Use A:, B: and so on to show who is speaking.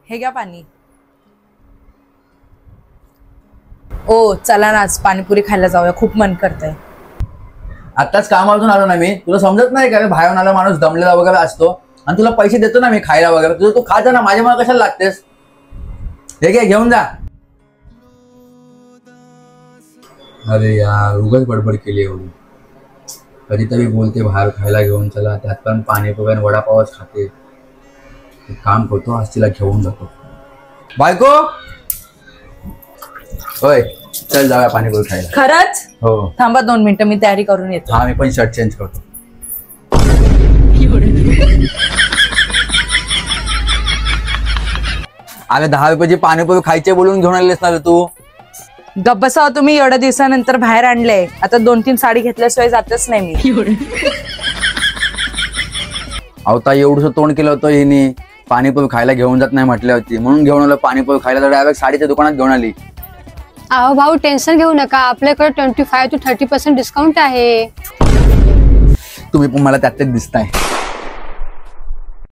A: हे घ्या पाणी. ओ चला ना, आज पाणीपुरी खायला जाऊया, खूप मन करतंय.
B: आताच कामातून आलो ना मी, तुला समजत नाही का? बाहेरून आला माणूस दमलेला वगैरे असतो आणि तुला पैसे देतो ना मी खायला वगैरे, तुझं तू खा जा ना, माझ्या मला कशाला लागतेस? हे घे, घेऊन जा. अरे यार, उगाच बडबड केली एवढी. कधीतरी बोलते बाहेर खायला घेऊन चला, त्यात पण पाणीपुरी आणि वडापावच खाते. एक काम करतो, आज तिला घेऊन जातो. बायको, होय चल जाऊया पाणीपुरी खायला.
A: खरंच?
B: हो.
A: थांबा 2 मिनिटं, मी तयारी करून येतो.
B: हा, मी पण शर्ट चेंज करतो. अरे 10 रुपयाची पाणीपुरी खायचे बोलून घेऊन आलेस ना रे तू.
A: गप्प बसाव तुम्ही, एवढ्या दिवसानंतर बाहेर आणलंय. आता 2-3 साडी घेतल्याशिवाय जातच नाही मी.
B: अहो ताई, एवढंसं तोंड केलं होतं हिने, पाणीपुरी खायला घेऊन जात नाही म्हटली होती, म्हणून घेऊन आलो पाणीपुरी खायला. तर डायरेक्ट साडीच्या दुकानात घेऊन आली.
C: अहो भाऊ, टेन्शन घेऊ नका, आपल्याकडे 25 to 30% डिस्काउंट आहे.
B: तुम्ही पण मला त्यातच दिसताय.